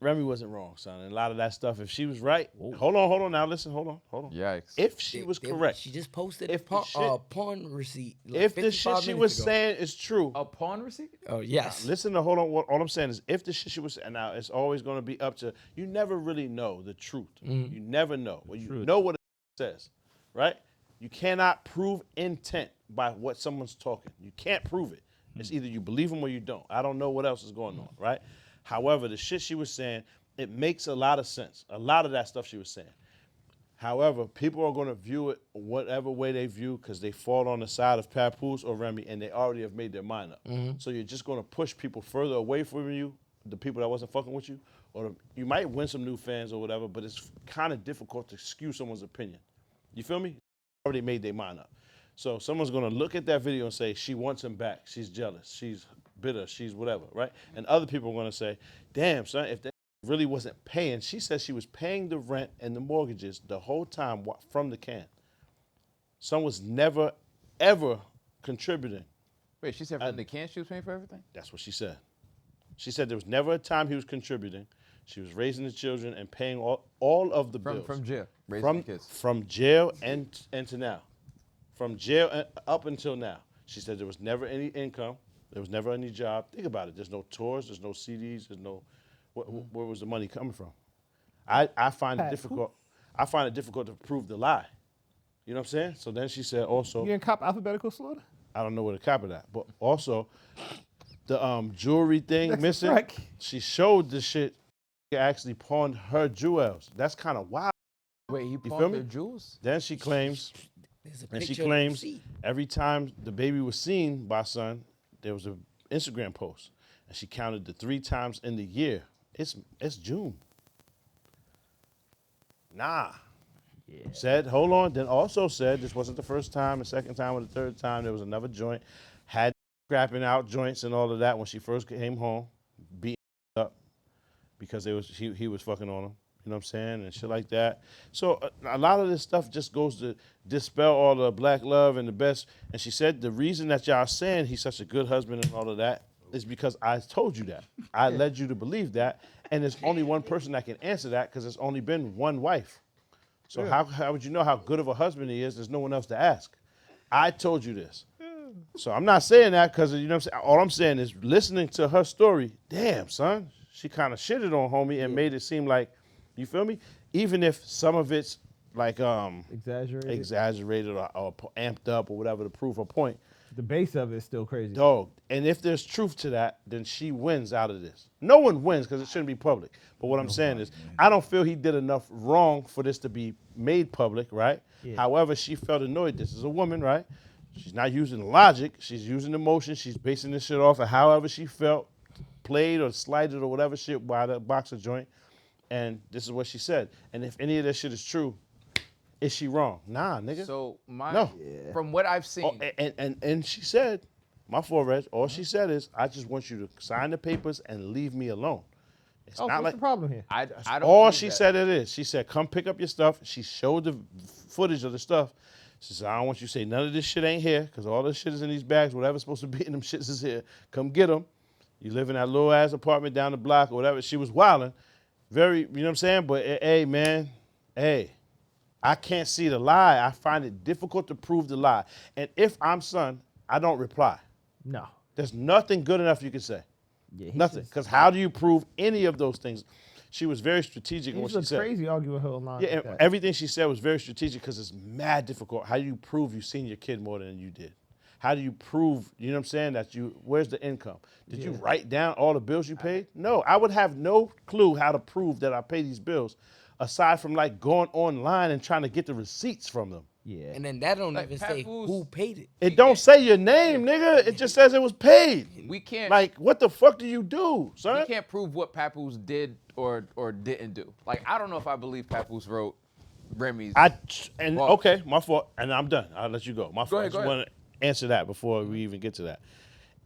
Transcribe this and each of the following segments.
Remy wasn't wrong, son. And a lot of that stuff, if she was right, hold on now, listen, hold on. Yikes. If she was correct, She just posted if a the shit, porn receipt. Like if the shit 55 she minutes was ago. saying is true, A pawn receipt? Oh yes. listen to hold on. All I'm saying is, if the shit she was saying, now it's always going to be up to you. Never really know the truth. You never know. Well, you know what it says, right? You cannot prove intent by what someone's talking. You can't prove it. It's either you believe them or you don't. I don't know what else is going on, right? However, the shit she was saying, it makes a lot of sense. A lot of that stuff she was saying. However, people are going to view it whatever way they view because they fall on the side of Papoose or Remy and they already have made their mind up. So you're just going to push people further away from you, the people that wasn't fucking with you, or you might win some new fans or whatever, but it's kind of difficult to skew someone's opinion. You feel me? Already made their mind up. So someone's going to look at that video and say, she wants him back. She's jealous. She's bitter. She's whatever, right? And other people are going to say, damn, son, if that really wasn't paying. She said she was paying the rent and the mortgages the whole time from the can. Son was never, ever contributing. Wait, she said from the can she was paying for everything? That's what she said. She said there was never a time he was contributing. She was raising the children and paying all of the bills. From jail, raising the kids. From jail and to now. From jail and up until now. She said there was never any income. There was never any job. Think about it. There's no tours. There's no CDs. There's no... Where was the money coming from? I find it difficult. I find it difficult to prove the lie. You know what I'm saying? So then she said also. You gonna cop alphabetical slaughter? I don't know where to cop it at, but also the jewelry thing That's missing. right. She showed the shit. He actually pawned her jewels. That's kind of wild. Wait, he feel pawned me? their jewels? Then she claims, There's a and she picture of the claims receipt. every time the baby was seen by son, there was an Instagram post, and she counted the 3 times in the year. It's June. Nah. Yeah. Said, hold on. Then also said this wasn't the first time, the second time, or the third time. There was another joint. Had scrapping out joints and all of that when she first came home, beating up because he was fucking on him. You know what I'm saying? And shit like that. So a lot of this stuff just goes to dispel all the black love and the best. And she said the reason that y'all saying he's such a good husband and all of that is because I told you that. I led you to believe that. And there's only one person that can answer that because there's only been one wife. So how would you know how good of a husband he is? There's no one else to ask. I told you this. So I'm not saying that because, you know what I'm saying? All I'm saying is listening to her story, damn, son, she kind of shitted on homie and made it seem like, you feel me? Even if some of it's like exaggerated or amped up or whatever to prove her point. The base of it is still crazy. Dog, and if there's truth to that, then she wins out of this. No one wins because it shouldn't be public. But what I'm saying is, I don't feel he did enough wrong for this to be made public, right? Yeah. However, she felt annoyed. This is a woman, right? She's not using logic. She's using emotion. She's basing this shit off of however she felt, played or slighted or whatever shit by the boxer joint. And this is what she said. And if any of that shit is true, is she wrong? Nah, nigga. So from what I've seen, And she said, my forehead, all she said is, I just want you to sign the papers and leave me alone. It's So what's the problem here? I don't. all believe she that. said it is. She said, come pick up your stuff. She showed the footage of the stuff. She said, I don't want you to say none of this shit ain't here because all this shit is in these bags. Whatever's supposed to be in them shits is here. Come get them. You live in that little ass apartment down the block or whatever. She was wilding. Very, you know what I'm saying? But hey, man, hey. I can't see the lie. I find it difficult to prove the lie. And if I'm son, I don't reply. No. There's nothing good enough you can say. Yeah, Nothing. Because how do you prove any of those things? She was very strategic in what He's she a said. crazy arguing her online. Yeah, like and that. everything she said was very strategic because it's mad difficult. How do you prove you seen your kid more than you did? How do you prove, you know what I'm saying, that where's the income? Did you write down all the bills you paid? No, I would have no clue how to prove that I pay these bills aside from like going online and trying to get the receipts from them. Yeah. And then that don't Like even say Papoose- who paid it. It don't say your name, nigga. It just says it was paid. We can't. Like, what the fuck do you do, son? We can't prove what Papoose did or didn't do. Like, I don't know if I believe Papoose wrote Remy's. Well- Okay, my fault, and I'm done. I'll let you go. My fault. ahead, I just go ahead. want to answer that before we even get to that.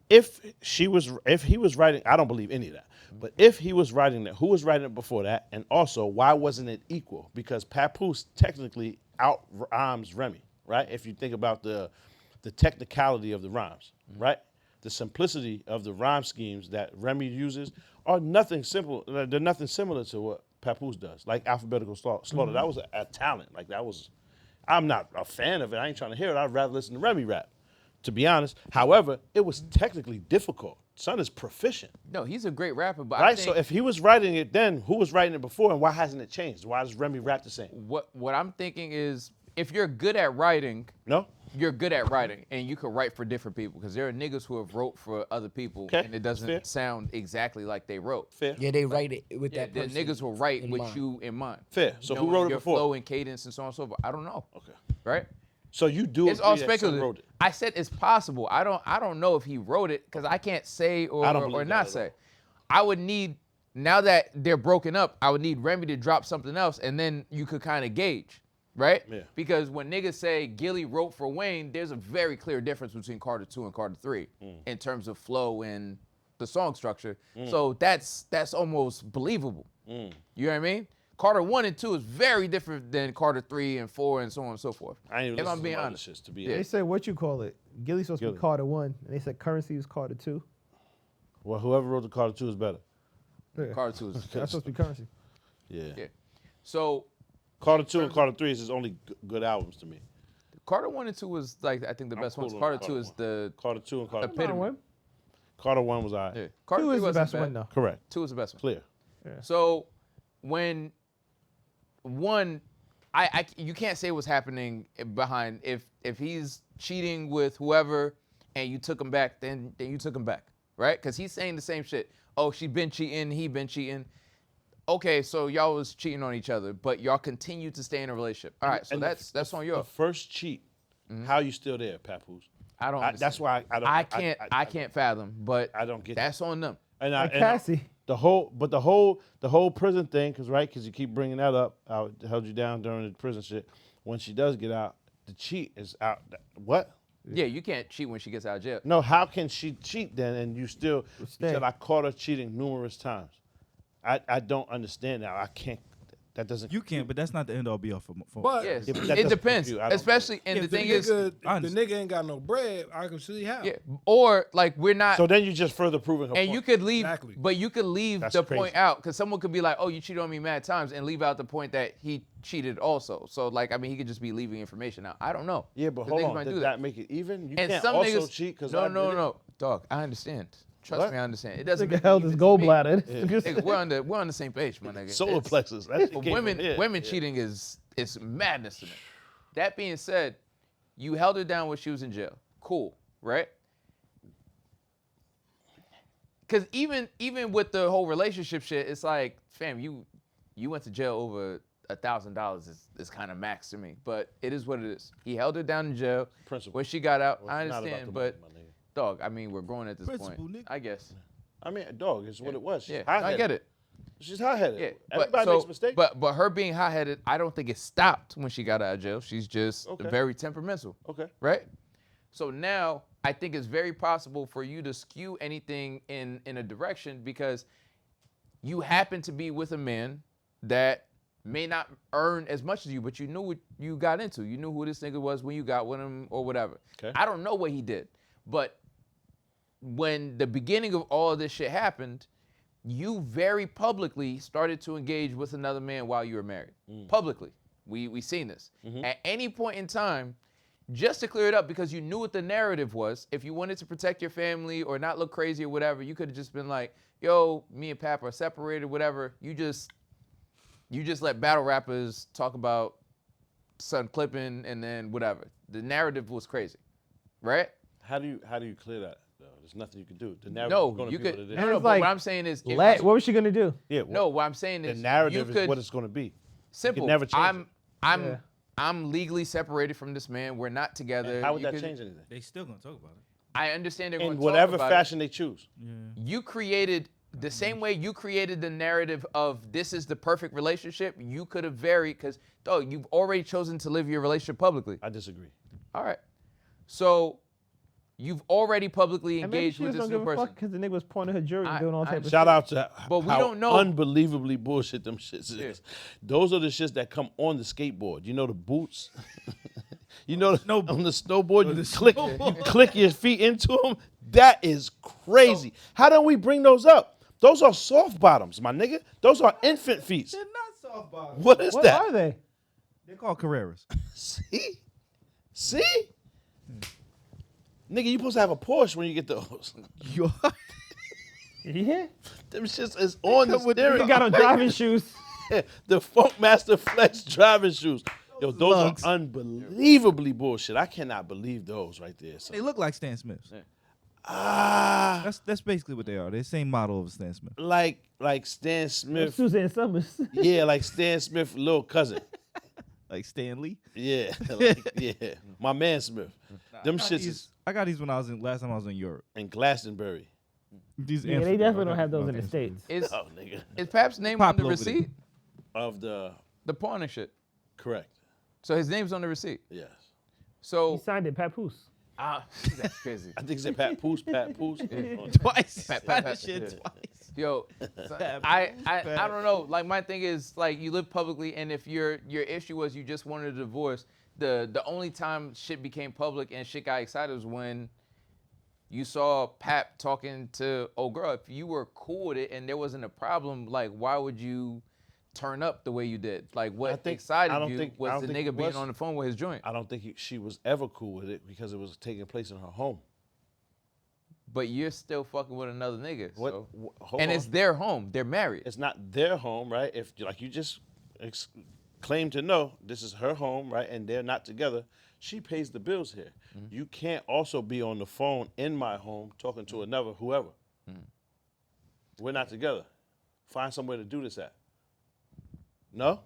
If he was writing, I don't believe any of that. But if he was writing that, who was writing it before that? And also, why wasn't it equal? Because Papoose technically out rhymes Remy, right? If you think about the technicality of the rhymes, right? The simplicity of the rhyme schemes that Remy uses are nothing simple. They're nothing similar to what Papoose does, like alphabetical slaughter. That was a talent. Like that was. I'm not a fan of it. I ain't trying to hear it. I'd rather listen to Remy rap, to be honest. However, it was technically difficult. Son is proficient. No, he's a great rapper, but Right? I think So if he was writing it then, who was writing it before, and why hasn't it changed? Why does Remy rap the same? what I'm thinking is if you're good at writing, No? you're good at writing, and you can write for different people because there are niggas who have wrote for other people, Okay, and it that's doesn't fair. sound exactly like they wrote. Fair. Yeah, they write it with Yeah, that the person. niggas will write in with mind. you in mind. Fair. So who Knowing wrote it your before? flow and cadence and so on and so forth. I don't know. Okay. Right? So you do It's all agree that son speculative. wrote it? I said it's possible. I don't know if he wrote it because I can't say or, I don't or believe not that at say. all. I would need, now that they're broken up, I would need Remy to drop something else, and then you could kind of gauge, right? Yeah. Because when niggas say Gilly wrote for Wayne, there's a very clear difference between Carter 2 and Carter 3 in terms of flow and the song structure. So that's almost believable. You know what I mean? Carter 1 and 2 is very different than Carter 3 and 4 and so on and so forth. I ain't even If I'm listening being to all honest. this shit, to be Yeah. They said what you call it. Gilly's supposed to Gilly. be Carter 1, and they said Currency was Carter 2. Well, whoever wrote the Carter 2 is better. Yeah. Carter 2 is That's supposed to be Currency. Yeah. yeah. So Carter 2 and Carter 3 is his only good albums to me. Carter 1 and 2 was like I think the I'm best cool ones. on Carter Carter 2 is 1. the Carter 2 and Carter 3. Epitome. One. Carter 1 was all right. yeah. Carter 2 3 is the wasn't best bad. one, though. Correct. 2 is the best one. Clear. So when one, you can't say what's happening behind if he's cheating with whoever and you took him back, then you took him back, right? Because he's saying the same shit. Oh, she been cheating, he been cheating. Okay, so y'all was cheating on each other, but y'all continue to stay in a relationship. All right, so And that's on you. The first cheat, how you still there, Papoose? I don't. That's understand. why I don't. I can't fathom, but I don't get that's on them. And Like Cassie. the whole prison thing, because you keep bringing that up. I held you down during the prison shit. When she does get out, the cheat is out. What? Yeah, you can't cheat when she gets out of jail. No, how can she cheat then? And you still you Stay. said I caught her cheating numerous times. I don't understand now. I can't. That doesn't. You can, but that's not the end all be all for. But Yes, Yeah, but that it doesn't depends, compute. I don't especially. And the if thing is, the honest. nigga ain't got no bread, I can see how. yeah, or like we're not. So then you just further proving her and point. you could leave, Exactly. but you could leave That's the crazy. point out because someone could be like, "Oh, you cheated on me mad times," and leave out the point that he cheated also. So like, I mean, he could just be leaving information out. I don't know. Yeah, but 'Cause hold niggas on. might Did do that make it even? You And can't some also niggas cheat because no, dog. I understand. Trust What? me, I understand. It doesn't Nigga make held it his even to me. gallbladder. Nigga, we're on the same page, my nigga. Solar It's- plexus. That shit But came from women here. cheating is madness to me. That being said, you held her down when she was in jail. Cool, right? Because even with the whole relationship shit, it's like, fam, you went to jail over $1,000 is kind of max to me. But it is what it is. He held her down in jail. Principle. When she got out, Well, I it's not about understand, the but money, my nigga. dog, I mean, we're growing at this Principle, point. nigga. I guess. I mean, dog, it's what it was. She's Yeah, hot-headed. I get it. She's hot-headed. Yeah, Everybody makes mistakes. But her being hot-headed, I don't think it stopped when she got out of jail. She's just Okay. very temperamental. Okay. Right? So now I think it's very possible for you to skew anything in a direction because you happen to be with a man that may not earn as much as you, but you knew what you got into. You knew who this nigga was when you got with him or whatever. Okay. I don't know what he did, but when the beginning of all of this shit happened, you very publicly started to engage with another man while you were married. Publicly. We seen this. At any point in time, just to clear it up, because you knew what the narrative was, if you wanted to protect your family or not look crazy or whatever, you could have just been like, yo, me and Pap are separated, whatever. You just let battle rappers talk about son clipping and then whatever. The narrative was crazy. Right? How do you clear that? Though? There's nothing you can do. The narrative No, is going to you be could. what it is. No, And no, it's but like, what I'm saying is, if What was she gonna do? Yeah. no, what I'm saying the is, narrative you could, is what it's going to be. simple. never change it. I'm legally separated from this man. We're not together. And how would You that could- change anything? They still gonna talk about it. I understand they're going In to whatever talk about fashion they choose. You created the same way you created the narrative of this is the perfect relationship. You could have varied because, you've already chosen to live your relationship publicly. I disagree. All right. So you've already publicly And maybe engaged she with just this don't new give a person. fuck because the nigga was pointing her jury and doing all type of Shout shit. out to But we how don't know- unbelievably bullshit them shits is. Yeah. Those are the shits that come on the skateboard. You know the boots? You know on the snowboard, you click your feet into them? That is crazy. How don't we bring those up? Those are soft bottoms, my nigga. Those are infant feet. They're not soft bottoms. What is What that? are they? They're called Carreras. See? Nigga, you supposed to have a Porsche when you get those. Yo, Yeah. Them shits is on the You steering. got on driving shoes. The Funkmaster Flex driving shoes. Yo, those lugs. are unbelievably bullshit. I cannot believe those right there. son. they look like Stan Smiths. Ah, That's basically what they are. They're the same model of Stan Smith. like Stan Smith. Suzanne Summers. Yeah, like Stan Smith's little cousin. Like Stan Lee. Yeah, yeah. My man Smith. Them shits is I got these when last time I was in Europe. in Glastonbury. These Yeah, they definitely don't have those in the States. Is Oh, nigga. is Pap's name on the Popular over there. receipt? Of the The pawn and shit. correct. So his name's on the receipt. Yes. So He signed it, Papoose. that's crazy. I think it's Papoose. Twice. Pat, That pat, shit pat. twice. Yo, so I don't know. Like my thing is like you live publicly, and if your issue was you just wanted a divorce, the only time shit became public and shit got excited was when you saw Pap talking to old girl. If you were cool with it and there wasn't a problem, like why would you turn up the way you did? Like what I excited don't you think- I was don't the think nigga it being was. on the phone with his joint. I don't think she was ever cool with it because it was taking place in her home. But you're still fucking with another nigga. What? So. Hold And on. it's their home. They're married. It's not their home, right? If like you just claim to know this is her home, right, and they're not together, she pays the bills here. You can't also be on the phone in my home talking to another whoever. We're not together. Find somewhere to do this at. No?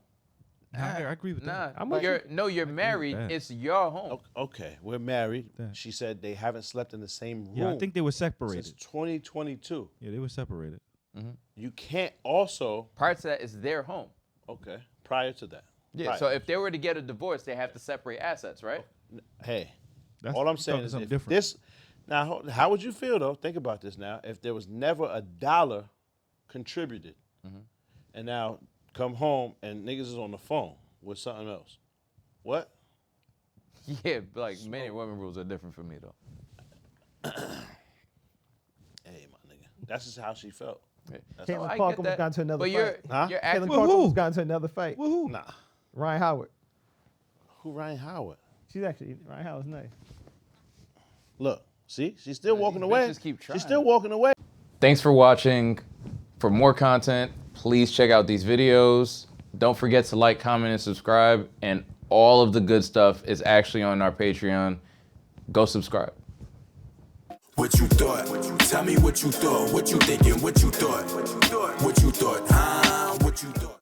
I agree with Nah, that. you're married. that. It's your home. Okay, we're married. That. She said they haven't slept in the same room Yeah, I think they were since separated. 2022. Yeah, they were separated. You can't also, Prior to that, it's their home. okay, prior to that. Yeah. Prior. So if they were to get a divorce, they have to separate assets, right? Hey, That's all I'm you're saying talking is something if different. this, now how would you feel though? Think about this now. If there was never a dollar contributed, and now come home and niggas is on the phone with something else, what? Yeah, but like men and women rules are different for me though. Hey, my nigga, that's just how she felt. Yeah. That's So how Caitlin I Clark get almost that, got into another but you're fight. Huh? you're Caitlin acting. Clark almost got into another fight. Woohoo. Nah, Ryan Howard. who Ryan Howard? She's actually Ryan Howard's nice. Look, see, she's still walking these away. bitches keep She's still trying. walking away. Thanks for watching. For more content, please check out these videos. Don't forget to like, comment, and subscribe. And all of the good stuff is actually on our Patreon. Go subscribe. What you thought? Tell me what you thought. What you thinking? What you thought? What you thought?